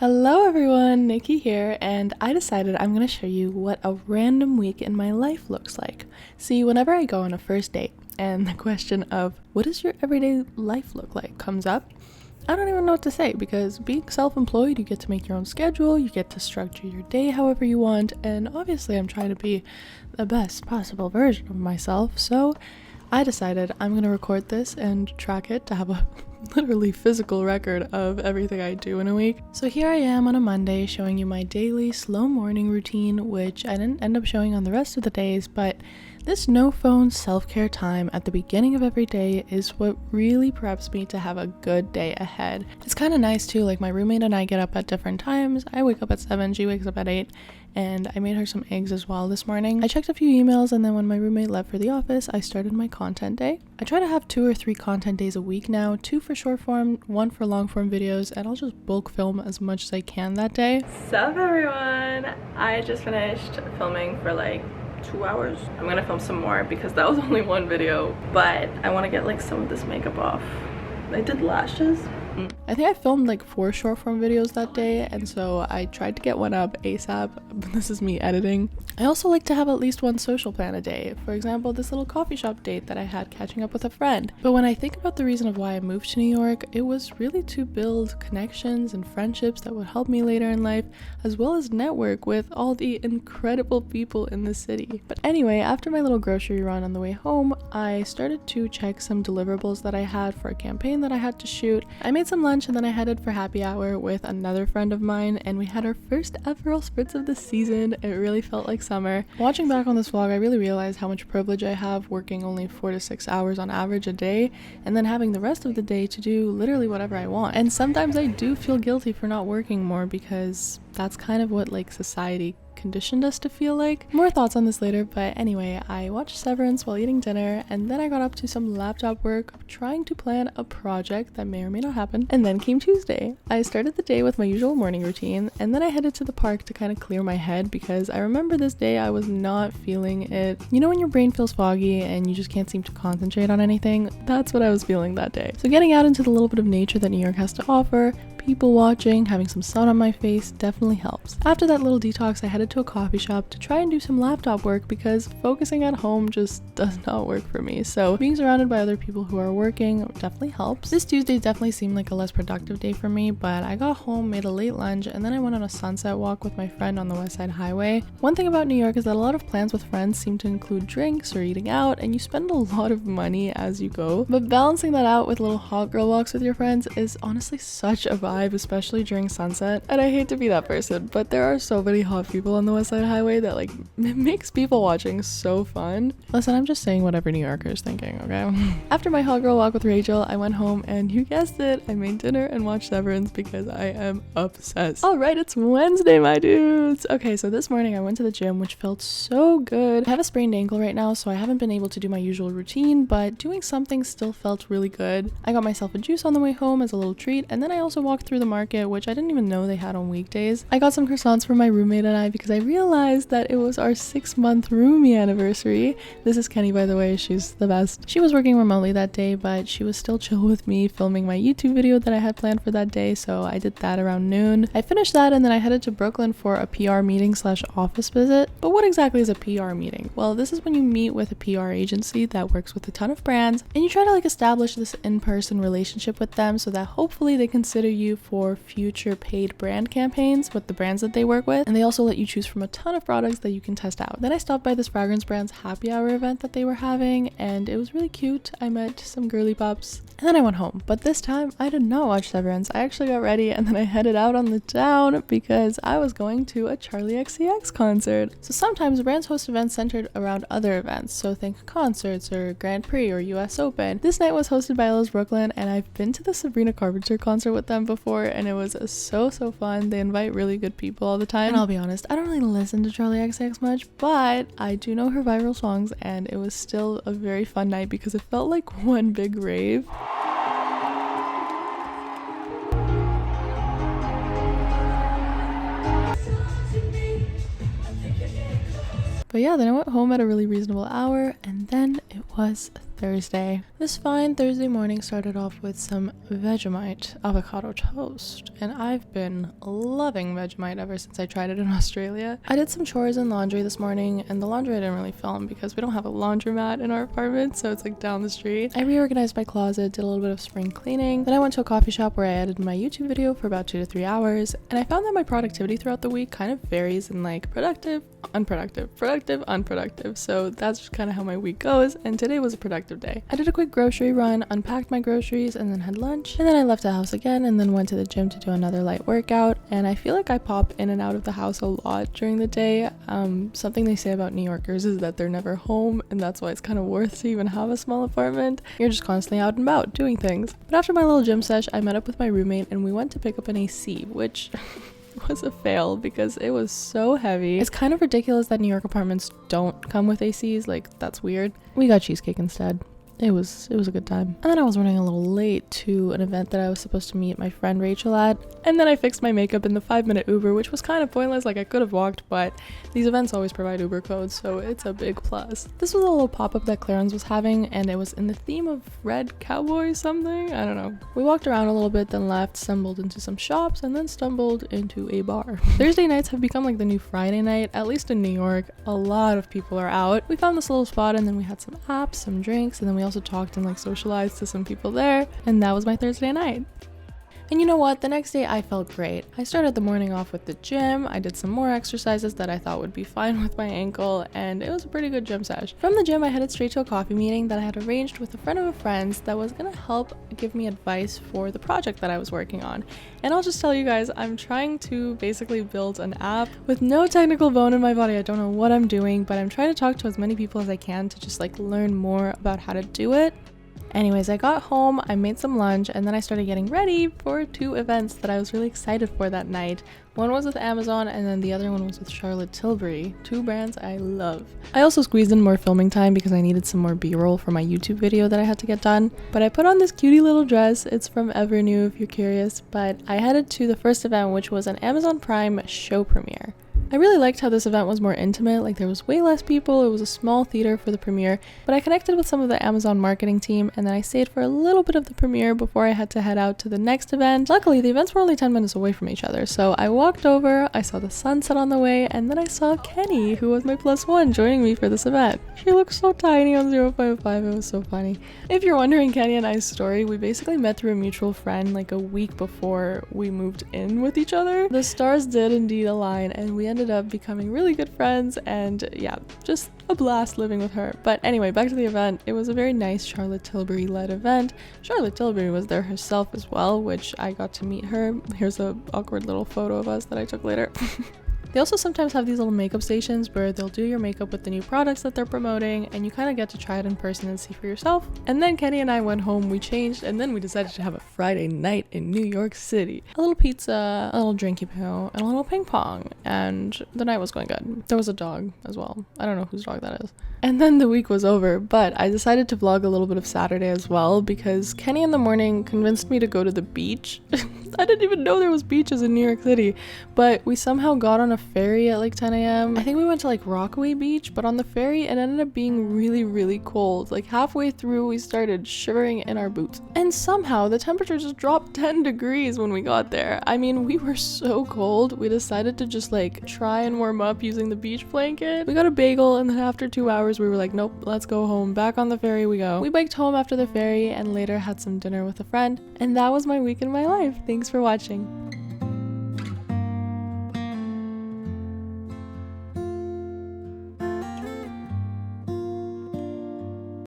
Hello everyone, Nikki here, and I decided I'm going to show you what a random week in my life looks like. See, whenever I go on a first date and the question of what does your everyday life look like comes up, I don't even know what to say because being self-employed, you get to make your own schedule, you get to structure your day however you want, and obviously I'm trying to be the best possible version of myself, so I decided I'm going to record this and track it to have a literally physical record of everything I do in a week. So here I am on a Monday showing you my daily slow morning routine, which I didn't end up showing on the rest of the days, but this no phone self-care time at the beginning of every day is what really preps me to have a good day ahead. It's kind of nice too, like my roommate and I get up at different times. I wake up at 7, she wakes up at 8, and I made her some eggs as well this morning. I checked a few emails, and then when my roommate left for the office, I started my content day. I try to have 2 or 3 content days a week now, 2 for short form, 1 for long form videos, and I'll just bulk film as much as I can that day. Sup everyone! I just finished filming for like 2 hours. I'm gonna film some more because that was only 1 video, but I want to get like some of this makeup off. I did lashes. I think I filmed like 4 short form videos that day, and so I tried to get one up ASAP, but this is me editing. I also like to have at least 1 social plan a day. For example, this little coffee shop date that I had catching up with a friend. But when I think about the reason of why I moved to New York, it was really to build connections and friendships that would help me later in life, as well as network with all the incredible people in the city. But anyway, after my little grocery run on the way home, I started to check some deliverables that I had for a campaign that I had to shoot. I made some lunch and then I headed for happy hour with another friend of mine, and we had our first Aperol spritz of the season. It really felt like summer. Watching back on this vlog, I really realized how much privilege I have working only 4 to 6 hours on average a day, and then having the rest of the day to do literally whatever I want. And sometimes I do feel guilty for not working more because that's kind of what like society conditioned us to feel like. More thoughts on this later, but anyway, I watched Severance while eating dinner, and then I got up to some laptop work trying to plan a project that may or may not happen. And then came Tuesday. I started the day with my usual morning routine, and then I headed to the park to kind of clear my head because I remember this day I was not feeling it. You know when your brain feels foggy and you just can't seem to concentrate on anything? That's what I was feeling that day. So getting out into the little bit of nature that New York has to offer, people watching, having some sun on my face definitely helps. After that little detox, I headed to a coffee shop to try and do some laptop work because focusing at home just does not work for me. So being surrounded by other people who are working definitely helps. This Tuesday definitely seemed like a less productive day for me, but I got home, made a late lunch, and then I went on a sunset walk with my friend on the West Side Highway. One thing about New York is that a lot of plans with friends seem to include drinks or eating out, and you spend a lot of money as you go. But balancing that out with little hot girl walks with your friends is honestly such a vibe, especially during sunset. And I hate to be that person, but there are so many hot people on the West Side Highway that like it makes people watching so fun. Listen, I'm just saying whatever New Yorkers thinking, okay? After my hot girl walk with Rachel, I went home and you guessed it, I made dinner and watched Severance because I am obsessed. Alright, it's Wednesday, my dudes! Okay, so this morning I went to the gym, which felt so good. I have a sprained ankle right now, so I haven't been able to do my usual routine, but doing something still felt really good. I got myself a juice on the way home as a little treat, and then I also walked through the market, which I didn't even know they had on weekdays. I got some croissants for my roommate and I because I realized that it was our 6-month roomie anniversary. This is Kenny, by the way. She's the best. She was working remotely that day, but she was still chill with me filming my YouTube video that I had planned for that day, so I did that around noon. I finished that and then I headed to Brooklyn for a PR meeting / office visit. But what exactly is a PR meeting? Well, this is when you meet with a PR agency that works with a ton of brands and you try to like establish this in-person relationship with them so that hopefully they consider you for future paid brand campaigns with the brands that they work with, and they also let you choose from a ton of products that you can test out. Then I stopped by this fragrance brand's happy hour event that they were having, and it was really cute. I met some girly pops, and then I went home. But this time I did not watch Severance. I actually got ready and then I headed out on the town because I was going to a Charlie XCX concert. So sometimes brands host events centered around other events, so think concerts or Grand Prix or US Open. This night was hosted by Lowe's Brooklyn, and I've been to the Sabrina Carpenter concert with them before, and it was so fun. They invite really good people all the time, and I'll be honest, I don't really listen to Charlie XCX much, but I do know her viral songs, and it was still a very fun night because it felt like one big rave. But yeah, then I went home at a really reasonable hour, and then it was Thursday. This fine Thursday morning started off with some Vegemite avocado toast, and I've been loving Vegemite ever since I tried it in Australia. I did some chores and laundry this morning, and the laundry I didn't really film because we don't have a laundromat in our apartment, so it's like down the street. I reorganized my closet, did a little bit of spring cleaning, then I went to a coffee shop where I edited my YouTube video for about 2 to 3 hours, and I found that my productivity throughout the week kind of varies in like productive, unproductive, productive, unproductive, so that's just kind of how my week goes, and today was a productive day. I did a quick grocery run, unpacked my groceries, and then had lunch, and then I left the house again and then went to the gym to do another light workout. And I feel like I pop in and out of the house a lot during the day. Something they say about New Yorkers is that they're never home, and that's why it's kind of worth to even have a small apartment. You're just constantly out and about doing things. But after my little gym sesh, I met up with my roommate and we went to pick up an AC, which was a fail because it was so heavy. It's kind of ridiculous that New York apartments don't come with ACs, like that's weird. We got cheesecake instead. It was a good time. And then I was running a little late to an event that I was supposed to meet my friend Rachel at. And then I fixed my makeup in the 5-minute Uber, which was kind of pointless, like I could have walked, but these events always provide Uber codes, so it's a big plus. This was a little pop-up that Clarence was having, and it was in the theme of red cowboy something, I don't know. We walked around a little bit, then left, stumbled into some shops, and then stumbled into a bar. Thursday nights have become like the new Friday night, at least in New York. A lot of people are out. We found this little spot, and then we had some apps, some drinks, and then we also talked and like socialized to some people there, and that was my Thursday night. And you know what? The next day I felt great. I started the morning off with the gym. I did some more exercises that I thought would be fine with my ankle, and it was a pretty good gym sesh. From the gym, I headed straight to a coffee meeting that I had arranged with a friend of a friend's that was gonna help give me advice for the project that I was working on. And I'll just tell you guys, I'm trying to basically build an app with no technical bone in my body. I don't know what I'm doing, but I'm trying to talk to as many people as I can to just like learn more about how to do it. Anyways, I got home, I made some lunch, and then I started getting ready for 2 events that I was really excited for that night. One was with Amazon, and then the other one was with Charlotte Tilbury, 2 brands I love. I also squeezed in more filming time because I needed some more b-roll for my YouTube video that I had to get done. But I put on this cutie little dress. It's from Evernew if you're curious, but I headed to the first event, which was an Amazon Prime show premiere. I really liked how this event was more intimate, like there was way less people, it was a small theater for the premiere, but I connected with some of the Amazon marketing team, and then I stayed for a little bit of the premiere before I had to head out to the next event. Luckily, the events were only 10 minutes away from each other, so I walked over, I saw the sunset on the way, and then I saw Kenny, who was my +1, joining me for this event. She looked so tiny on 0.5, it was so funny. If you're wondering Kenny and I's story, we basically met through a mutual friend like a week before we moved in with each other. The stars did indeed align, and we ended up becoming really good friends, and yeah, just a blast living with her. But anyway, back to the event. It was a very nice Charlotte Tilbury led event. Charlotte Tilbury was there herself as well, which I got to meet her. Here's a awkward little photo of us that I took later. They also sometimes have these little makeup stations where they'll do your makeup with the new products that they're promoting, and you kind of get to try it in person and see for yourself. And then Kenny and I went home, we changed, and then we decided to have a Friday night in New York City. A little pizza, a little drinky poo, and a little ping pong, and the night was going good. There was a dog as well. I don't know whose dog that is. And then the week was over, but I decided to vlog a little bit of Saturday as well because Kenny in the morning convinced me to go to the beach. I didn't even know there was beaches in New York City, but we somehow got on a ferry at like 10 a.m. I think we went to like Rockaway Beach, but on the ferry it ended up being really, really cold. Like halfway through we started shivering in our boots. And somehow the temperature just dropped 10 degrees when we got there. I mean, we were so cold, we decided to just like try and warm up using the beach blanket. We got a bagel, and then after 2 hours we were like, nope, let's go home. Back on the ferry we go. We biked home after the ferry and later had some dinner with a friend. And that was my week in my life. Thanks for watching.